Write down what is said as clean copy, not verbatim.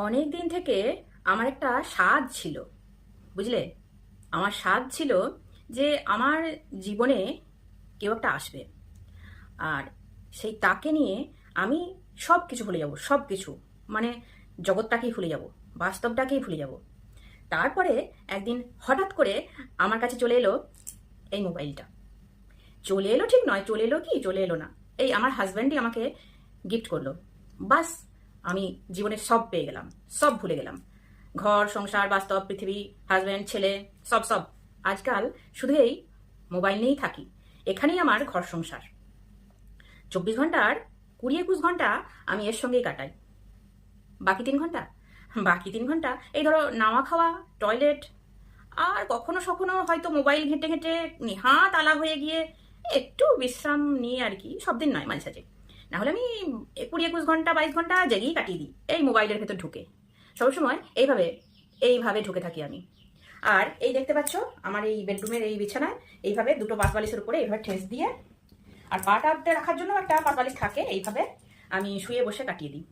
অনেক দিন থেকে আমার একটা স্বাদ ছিল, বুঝলে? আমার স্বাদ ছিল যে আমার জীবনে কেউ একটা আসবে, আর সেই তাকে নিয়ে আমি সব কিছু ভুলে যাব, সব কিছু, মানে জগৎটাকেই ভুলে যাব, বাস্তবটাকেই ভুলে যাব। তারপরে একদিন হঠাৎ করে আমার কাছে চলে এলো এই মোবাইলটা। চলে এলো ঠিক নয়, চলে এলো কি চলে এলো না, এই আমার হাজব্যান্ডই আমাকে গিফট করলো। বাস, আমি জীবনে সব পেয়ে গেলাম, সব ভুলে গেলাম। ঘর সংসার বাস্তব পৃথিবী, হাজব্যান্ড ছেলে, সব সব আজকাল শুধু এই মোবাইল নিয়েই থাকি। এখানেই আমার ঘর সংসার। 24 ঘন্টার 20-21 ঘন্টা আমি এর সঙ্গেই কাটাই। বাকি 3 ঘন্টা এই ধরো নাওয়া খাওয়া, টয়লেট, আর কখনো সখনো হয়তো মোবাইল ঘেঁটে ঘেঁটে নেহাত আলা হয়ে গিয়ে একটু বিশ্রাম নিয়ে আর কি, সব দিন নয়, মাঝে সাঝে। না হলে আমি 20-21 ঘন্টা 22 ঘন্টা জেগেই কাটিয়ে দিই এই মোবাইলের ভেতর ঢুকে। সবসময় এইভাবে এইভাবে ঢুকে থাকি আমি। আর এই দেখতে পাচ্ছ আমার এই বেডরুমের এই বিছানায় এইভাবে দুটো পাশ বালিশের উপরে এইভাবে ঠেস দিয়ে, আর পাটা রাখার জন্য একটা পাশ বালিশ থাকে, এইভাবে আমি শুয়ে বসে কাটিয়ে দিই।